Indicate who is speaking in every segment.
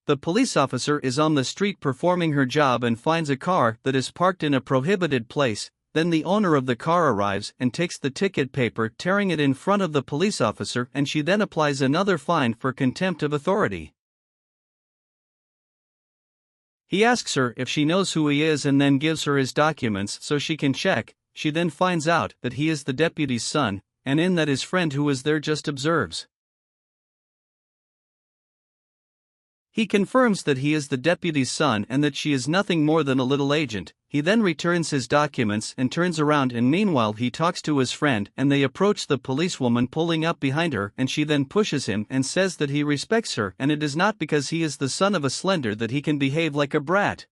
Speaker 1: The police officer is on the street performing her job and finds a car that is parked in a prohibited place. Then the owner of the car arrives and takes the ticket paper, tearing it in front of the police officer, and she then applies another fine for contempt of authority. He asks her if she knows who he is and then gives her his documents so she can check. She then finds out that he is the deputy's son, and in that his friend who is there just observes. He confirms that he is the deputy's son and that she is nothing more than a little agent. He then returns his documents and turns around, and meanwhile he talks to his friend and they approach the policewoman pulling up behind her, and she then pushes him and says that he respects her and it is not because he is the son of a slender that he can behave like a brat.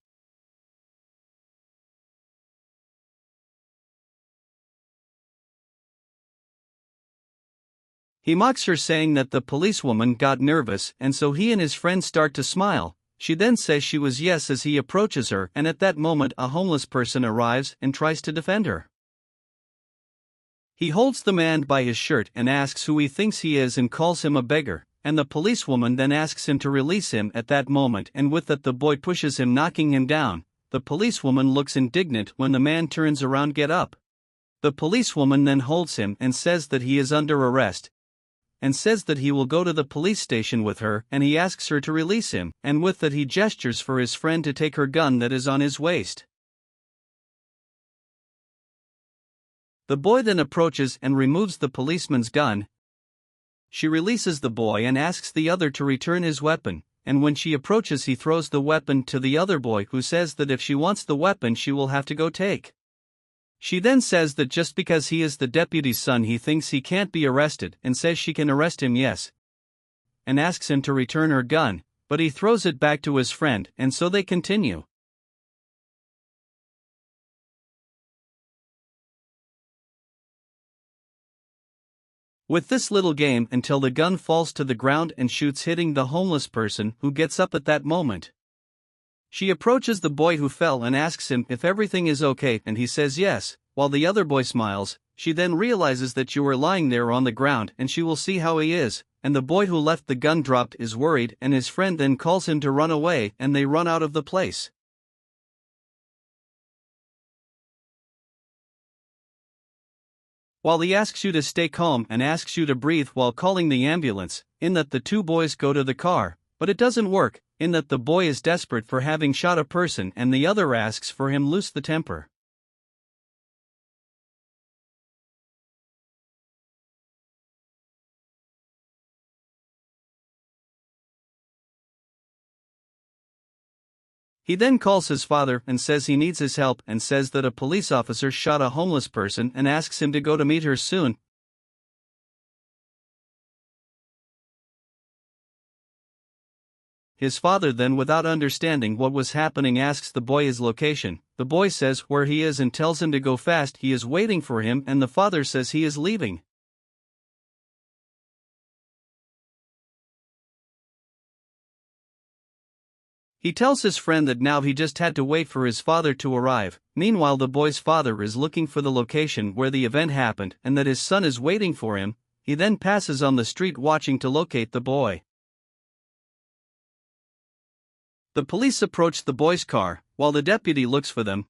Speaker 1: He mocks her, saying that the policewoman got nervous and so he and his friend start to smile. She then says she was yes as he approaches her, and at that moment a homeless person arrives and tries to defend her. He holds the man by his shirt and asks who he thinks he is and calls him a beggar, and the policewoman then asks him to release him at that moment, and with that the boy pushes him, knocking him down. The policewoman looks indignant when the man turns around. Get up. The policewoman then holds him and says that he is under arrest, and says that he will go to the police station with her, and he asks her to release him, and with that he gestures for his friend to take her gun that is on his waist. The boy then approaches and removes the policeman's gun. She releases the boy and asks the other to return his weapon, and when she approaches he throws the weapon to the other boy, who says that if she wants the weapon she will have to go take. She then says that just because he is the deputy's son he thinks he can't be arrested, and says she can arrest him, yes, and asks him to return her gun, but he throws it back to his friend, and so they continue. With this little game until the gun falls to the ground and shoots, hitting the homeless person, who gets up at that moment. She approaches the boy who fell and asks him if everything is okay, and he says yes. While the other boy smiles, she then realizes that you are lying there on the ground and she will see how he is, and the boy who left the gun dropped is worried, and his friend then calls him to run away, and they run out of the place. While he asks you to stay calm and asks you to breathe while calling the ambulance, in that the two boys go to the car, but it doesn't work, in that the boy is desperate for having shot a person and the other asks for him lose the temper. He then calls his father and says he needs his help, and says that a police officer shot a homeless person and asks him to go to meet her soon. His father then, without understanding what was happening, asks the boy his location. The boy says where he is and tells him to go fast. He is waiting for him, and the father says he is leaving. He tells his friend that now he just had to wait for his father to arrive. Meanwhile, the boy's father is looking for the location where the event happened and that his son is waiting for him. He then passes on the street watching to locate the boy. The police approach the boy's car, while the deputy looks for them.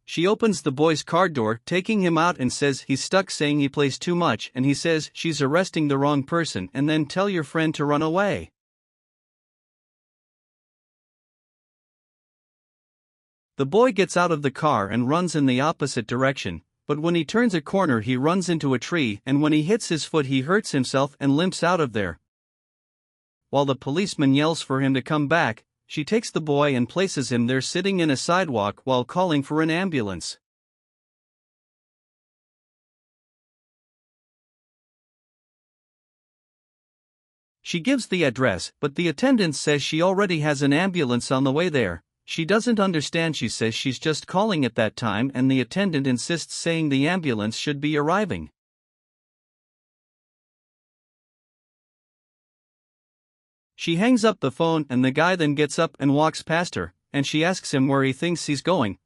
Speaker 1: She opens the boy's car door, taking him out, and says he's stuck, saying he plays too much, and he says she's arresting the wrong person, and then tell your friend to run away. The boy gets out of the car and runs in the opposite direction, but when he turns a corner he runs into a tree, and when he hits his foot he hurts himself and limps out of there. While the policeman yells for him to come back, she takes the boy and places him there sitting in a sidewalk while calling for an ambulance. She gives the address, but the attendant says she already has an ambulance on the way there. She doesn't understand. She says she's just calling at that time, and the attendant insists, saying the ambulance should be arriving. She hangs up the phone, and the guy then gets up and walks past her, and she asks him where he thinks he's going.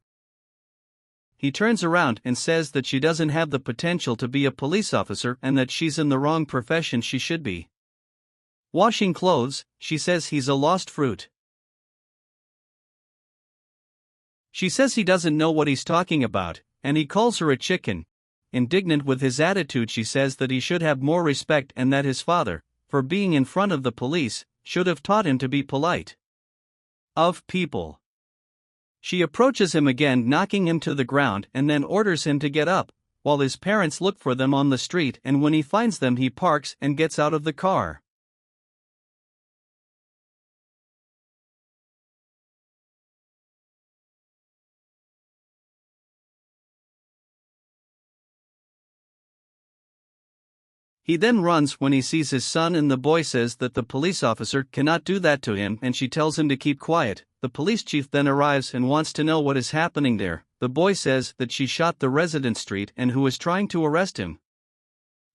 Speaker 1: he turns around and says that she doesn't have the potential to be a police officer and that she's in the wrong profession she should be. Washing clothes, she says he's a lost fruit. She says he doesn't know what he's talking about, and he calls her a chicken. Indignant with his attitude, she says that he should have more respect and that his father, for being in front of the police, should have taught him to be polite of people. She approaches him again, knocking him to the ground, and then orders him to get up, while his parents look for them on the street, and when he finds them he parks and gets out of the car. He then runs when he sees his son, and the boy says that the police officer cannot do that to him, and she tells him to keep quiet. The police chief then arrives and wants to know what is happening there. The boy says that she shot the resident street and who is trying to arrest him.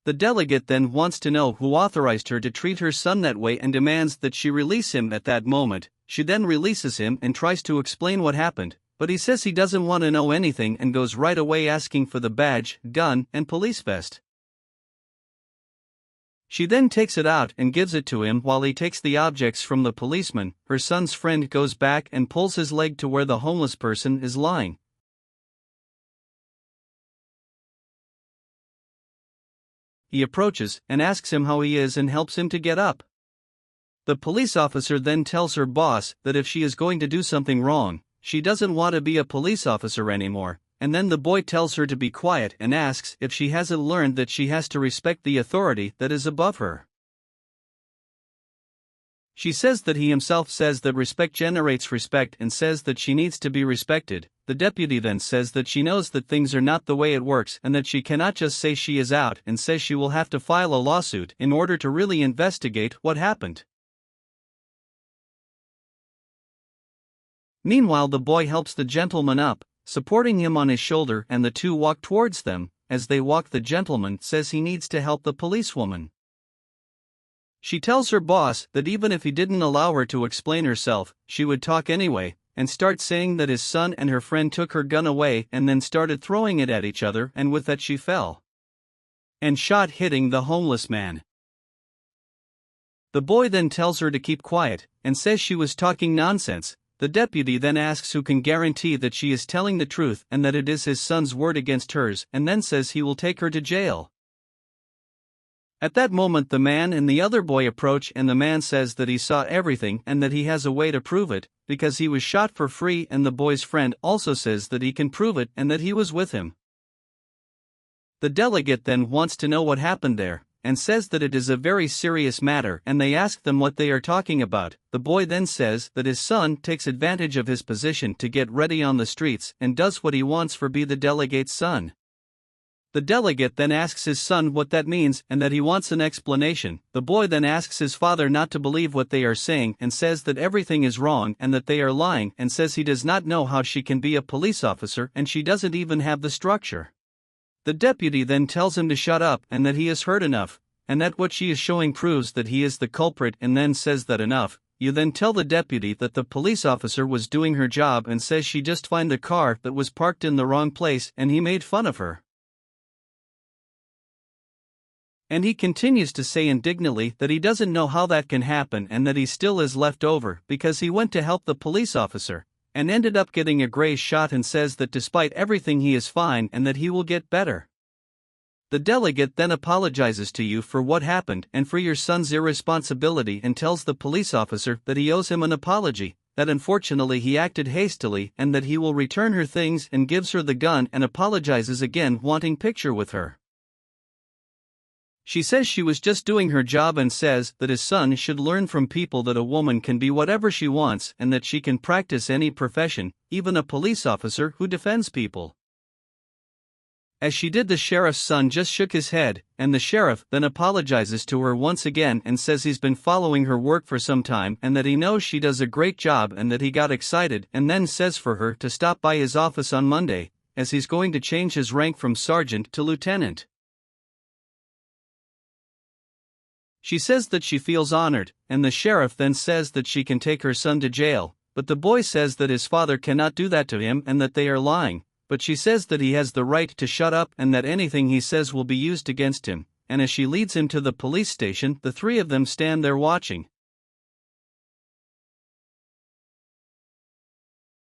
Speaker 1: The delegate then wants to know who authorized her to treat her son that way and demands that she release him at that moment. She then releases him and tries to explain what happened, but he says he doesn't want to know anything and goes right away asking for the badge, gun, and police vest. She then takes it out and gives it to him while he takes the objects from the policeman. Her son's friend goes back and pulls his leg to where the homeless person is lying. He approaches and asks him how he is and helps him to get up. The police officer then tells her boss that if she is going to do something wrong, she doesn't want to be a police officer anymore. And then the boy tells her to be quiet and asks if she hasn't learned that she has to respect the authority that is above her. She says that he himself says that respect generates respect and says that she needs to be respected. The deputy then says that she knows that things are not the way it works and that she cannot just say she is out, and says she will have to file a lawsuit in order to really investigate what happened. Meanwhile, the boy helps the gentleman up, supporting him on his shoulder, and the two walk towards them. As they walk, the gentleman says he needs to help the policewoman. She tells her boss that even if he didn't allow her to explain herself, she would talk anyway, and starts saying that his son and her friend took her gun away and then started throwing it at each other, and with that she fell and shot, hitting the homeless man. The boy then tells her to keep quiet and says she was talking nonsense. The deputy then asks who can guarantee that she is telling the truth and that it is his son's word against hers, and then says he will take her to jail. At that moment, the man and the other boy approach, and the man says that he saw everything and that he has a way to prove it, because he was shot for free, and the boy's friend also says that he can prove it and that he was with him. The delegate then wants to know what happened there, and says that it is a very serious matter, and they ask them what they are talking about. The boy then says that his son takes advantage of his position to get ready on the streets and does what he wants for be the delegate's son. The delegate then asks his son what that means and that he wants an explanation. The boy then asks his father not to believe what they are saying and says that everything is wrong and that they are lying, and says he does not know how she can be a police officer and she doesn't even have the structure. The deputy then tells him to shut up and that he has heard enough, and that what she is showing proves that he is the culprit, and then says that enough. You then tell the deputy that the police officer was doing her job and says she just found a car that was parked in the wrong place and he made fun of her. And he continues to say indignantly that he doesn't know how that can happen and that he still is left over because he went to help the police officer and ended up getting a gray shot, and says that despite everything he is fine and that he will get better. The delegate then apologizes to you for what happened and for your son's irresponsibility, and tells the police officer that he owes him an apology, that unfortunately he acted hastily, and that he will return her things, and gives her the gun and apologizes again, wanting picture with her. She says she was just doing her job and says that his son should learn from people that a woman can be whatever she wants and that she can practice any profession, even a police officer who defends people. As she did, the sheriff's son just shook his head, and the sheriff then apologizes to her once again and says he's been following her work for some time and that he knows she does a great job and that he got excited, and then says for her to stop by his office on Monday, as he's going to change his rank from sergeant to lieutenant. She says that she feels honored, and the sheriff then says that she can take her son to jail, but the boy says that his father cannot do that to him and that they are lying. but she says that he has the right to shut up and that anything he says will be used against him. And as she leads him to the police station, the three of them stand there watching.